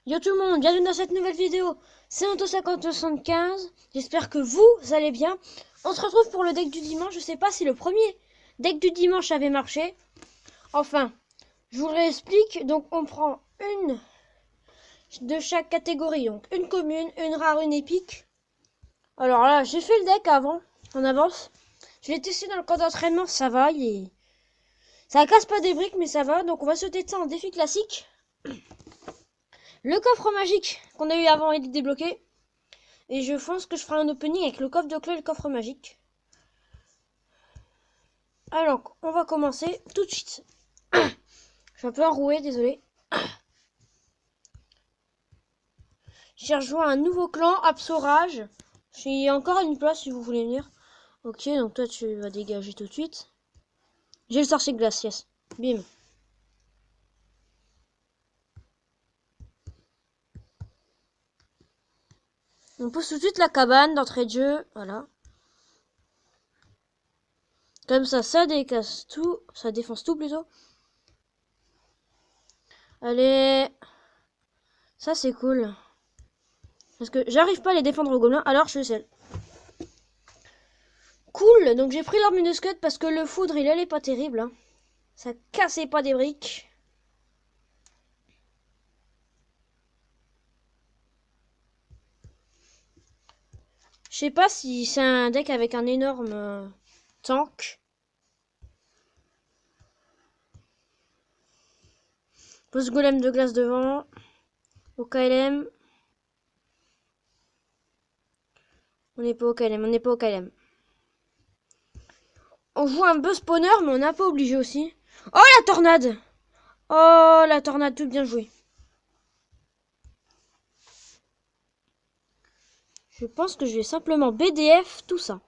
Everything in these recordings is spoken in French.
Yo tout le monde, bienvenue dans cette nouvelle vidéo. C'est Anto5075. J'espère que vous allez bien. On se retrouve pour le deck du dimanche. Je sais pas si le premier deck du dimanche avait marché. Enfin, je vous le réexplique. Donc on prend une de chaque catégorie. Donc une commune, une rare, une épique. Alors là, j'ai fait le deck avant, en avance. Je l'ai testé dans le camp d'entraînement, ça va. Ça casse pas des briques, mais ça va. Donc on va se tester en défi classique. Le coffre magique qu'on a eu avant est débloqué. Et je pense que je ferai un opening avec le coffre de clé et le coffre magique. Alors, on va commencer tout de suite. Je suis un peu enroué, désolé. J'ai rejoint un nouveau clan, Absorage. J'ai encore une place si vous voulez venir. Ok, donc toi tu vas dégager tout de suite. J'ai le sorcier de glace, yes. Bim. On pousse tout de suite la cabane d'entrée de jeu. Voilà. Comme ça décasse tout. Ça défonce tout plutôt. Allez. Ça c'est cool. Parce que j'arrive pas à les défendre aux gobelins, alors je fais celle. Cool, donc j'ai pris l'arme de scud parce que le foudre il allait pas terrible. Hein. Ça cassait pas des briques. Je sais pas si c'est un deck avec un énorme tank. Pose golem de glace devant. Au KLM. On n'est pas au KLM, on n'est pas au KLM. On joue un peu spawner, mais on n'a pas obligé aussi. Oh la tornade! Oh la tornade, tout bien joué. Je pense que je vais simplement BDF tout ça.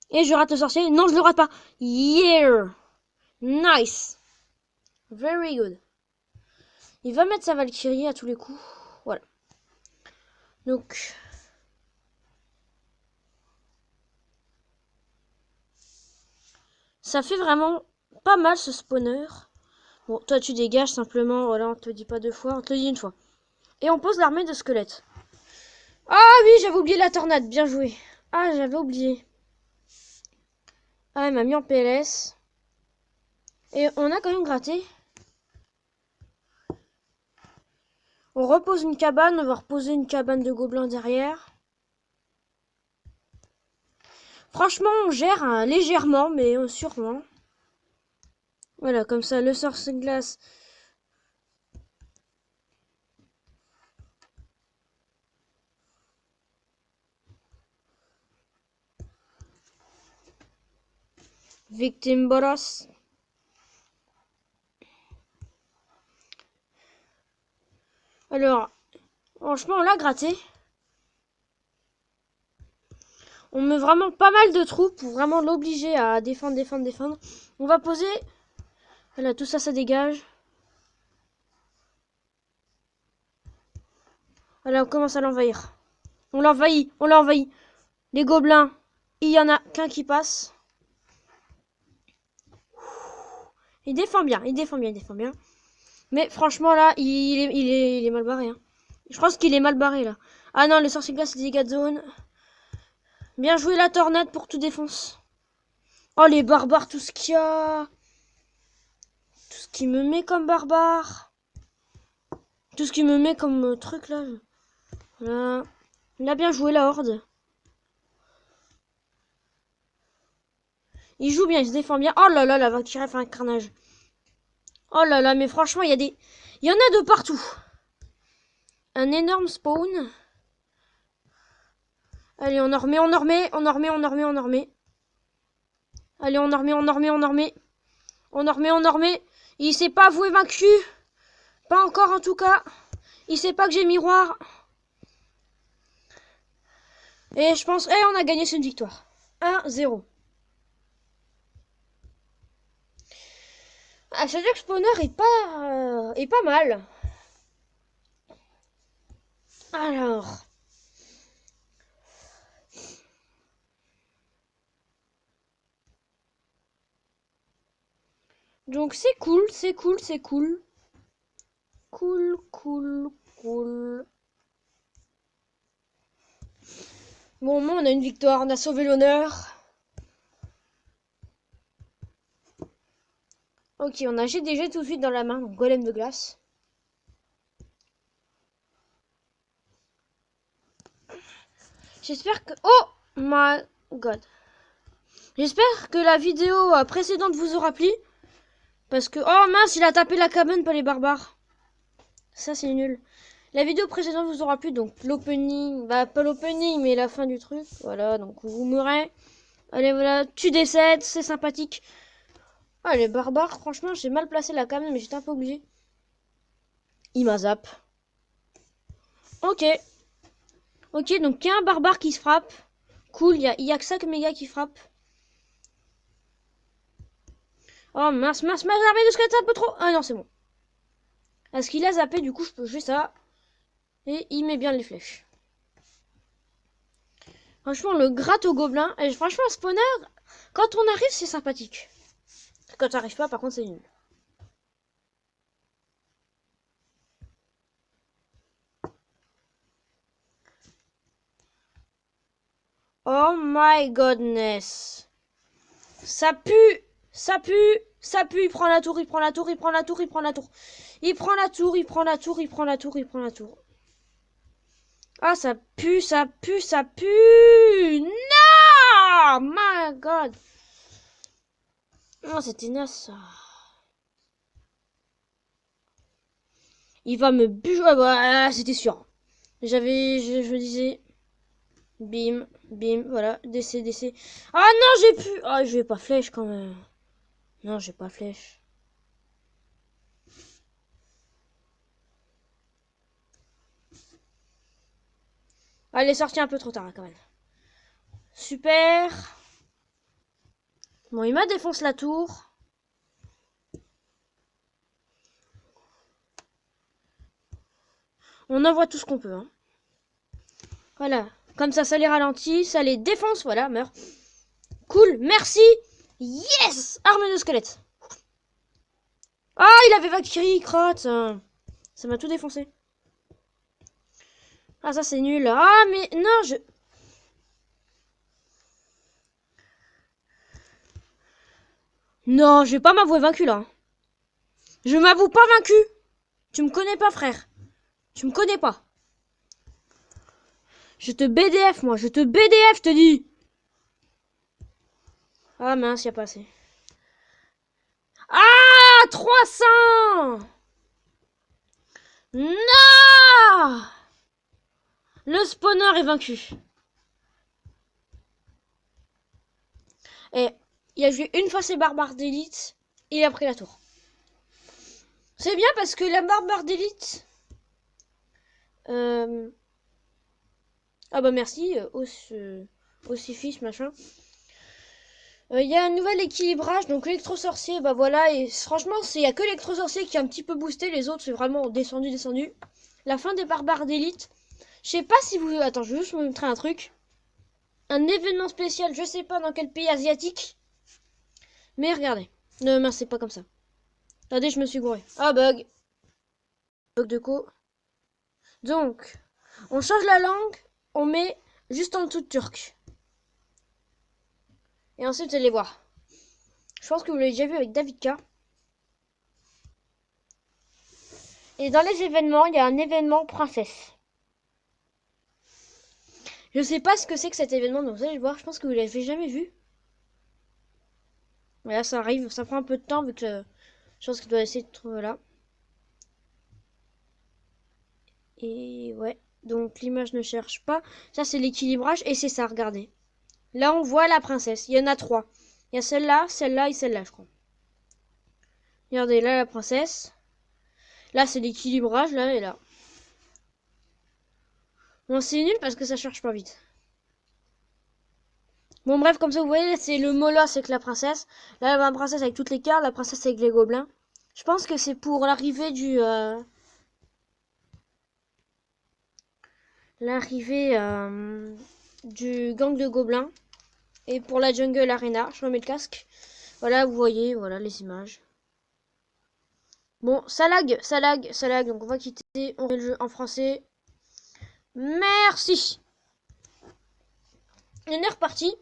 Et je rate le sorcier. Non, je le rate pas. Yeah! Nice! Very good. Il va mettre sa Valkyrie à tous les coups. Voilà. Donc, ça fait vraiment pas mal ce spawner. Bon, toi tu dégages simplement. Voilà, on te le dit pas deux fois, on te le dit une fois. Et on pose l'armée de squelettes. Ah oui, j'avais oublié la tornade. Bien joué. Ah, j'avais oublié. Ah, il m'a mis en PLS. Et on a quand même gratté. On repose une cabane. On va reposer une cabane de gobelins derrière. Franchement, on gère hein, légèrement, mais sûrement. Voilà, comme ça, le sorcier de glace. Victime bolos. Alors, franchement, on l'a gratté. On met vraiment pas mal de troupes pour vraiment l'obliger à défendre, défendre, défendre. On va poser. Voilà, tout ça, ça dégage. Voilà, on commence à l'envahir. On l'envahit, on l'envahit. Les gobelins, il y en a qu'un qui passe. Il défend bien, il défend bien, il défend bien. Mais franchement, là, il est mal barré. Hein. Je pense qu'il est mal barré, là. Ah non, le sorcier de glace, c'est dégâts de zone. Bien joué la tornade pour tout défonce. Oh, les barbares, tout ce qu'il y a. Tout ce qui me met comme barbare. Tout ce qui me met comme truc, là. Voilà. Il a bien joué, la horde. Il joue bien, il se défend bien. Oh là là, la Valkyrie fait un carnage. Oh là là, mais franchement, il y en a de partout. Un énorme spawn. Allez, on en remet, on en remet, on en remet, on en remet, on en remet. Allez, on en remet, on en remet, on en remet. On en remet, on en remet. Il s'est pas avoué vaincu. Pas encore en tout cas. Il sait pas que j'ai miroir. Et je pense, on a gagné, c'est une victoire. 1-0. Ah, ce deck spawner est pas mal. Alors. Donc c'est cool, c'est cool, c'est cool. Cool, cool, Cool. Bon, au moins, on a une victoire. On a sauvé l'honneur. Ok, on a GDG tout de suite dans la main. Donc, golem de glace. J'espère que... Oh my god. J'espère que la vidéo précédente vous aura plu. Parce que... Oh mince, il a tapé la cabane par les barbares. Ça, c'est nul. La vidéo précédente vous aura plu. Donc, l'opening... Bah, pas l'opening, mais la fin du truc. Voilà, donc vous mourrez. Allez, voilà, tu décèdes. C'est sympathique. Ah, les barbares, franchement, j'ai mal placé la cabane, mais j'étais un peu obligé. Il m'a zap. Ok. Ok, donc il y a un barbare qui se frappe. Cool, il y a que ça que mes gars qui frappe. Oh mince, l'armée de squelette un peu trop. Ah non, c'est bon. Parce qu'il a zappé, du coup, je peux jouer ça. Et il met bien les flèches. Franchement, le gratte au gobelin. Et franchement, le spawner, quand on arrive, c'est sympathique. Quand t'arrives pas, par contre, c'est nul. Oh my godness. Ça pue, ça pue, ça pue. Il prend la tour, il prend la tour, il prend la tour, il prend la tour. Il prend la tour, il prend la tour, il prend la tour, il prend la tour. Ah, ça pue, ça pue, ça pue. Non! My god. Non, c'était naze, ça. Il va me buter. Ah, bah, c'était sûr. Je me disais. Bim, bim, voilà. Décès, décès. Ah non, j'ai pu. Ah, je vais pas flèche quand même. Non, j'ai pas flèche. Ah, elle est sortie un peu trop tard, quand même. Super. Bon, il m'a défoncé la tour. On envoie tout ce qu'on peut. Hein. Voilà. Comme ça les ralentit, ça les défonce. Voilà, meurt. Cool, merci. Yes! Arme de squelette. Ah, il avait Valkyrie, crotte. Ça m'a tout défoncé. Ah, ça, c'est nul. Ah, mais non, je... Non, je vais pas m'avouer vaincu, là. Je m'avoue pas vaincu. Tu me connais pas, frère. Tu me connais pas. Je te BDF, moi. Je te BDF, je te dis. Ah, mince, y a pas assez. Ah, 300. Non! Le spawner est vaincu. Et il a joué une fois ses barbares d'élite et il a pris la tour. C'est bien parce que la barbare d'élite... Ah bah merci, Ossifis, machin. Il y a un nouvel équilibrage, donc l'électro-sorcier, bah voilà, et franchement, il y a que l'électro-sorcier qui a un petit peu boosté, les autres, c'est vraiment descendu. La fin des barbares d'élite. Je sais pas si vous... Attends, je vais juste vous montrer un truc. Un événement spécial, je sais pas dans quel pays asiatique. Mais regardez. Non, mince, c'est pas comme ça. Attendez, je me suis gouré. Ah, bug. Bug de co. Donc, on change la langue, on met juste en dessous de turc. Et ensuite, vous allez voir. Je pense que vous l'avez déjà vu avec David K. Et dans les événements, il y a un événement princesse. Je sais pas ce que c'est que cet événement, donc vous allez le voir. Je pense que vous l'avez jamais vu. Voilà, ça arrive. Ça prend un peu de temps, vu que je pense qu'il doit essayer de trouver là. Et ouais. Donc l'image ne cherche pas. Ça, c'est l'équilibrage. Et c'est ça, regardez. Là, on voit la princesse. Il y en a 3. Il y a celle-là, celle-là et celle-là, je crois. Regardez, là, la princesse. Là, c'est l'équilibrage, là et là. Bon, c'est nul parce que ça cherche pas vite. Bon, bref, comme ça, vous voyez, c'est le molosse avec la princesse. Là, la princesse avec toutes les cartes, la princesse avec les gobelins. Je pense que c'est pour l'arrivée du... du gang de gobelins. Et pour la jungle arena, je remets le casque. Voilà, vous voyez, voilà les images. Bon, ça lag, ça lag, ça lag. Donc on va quitter, on fait le jeu en français. Merci. On est reparti.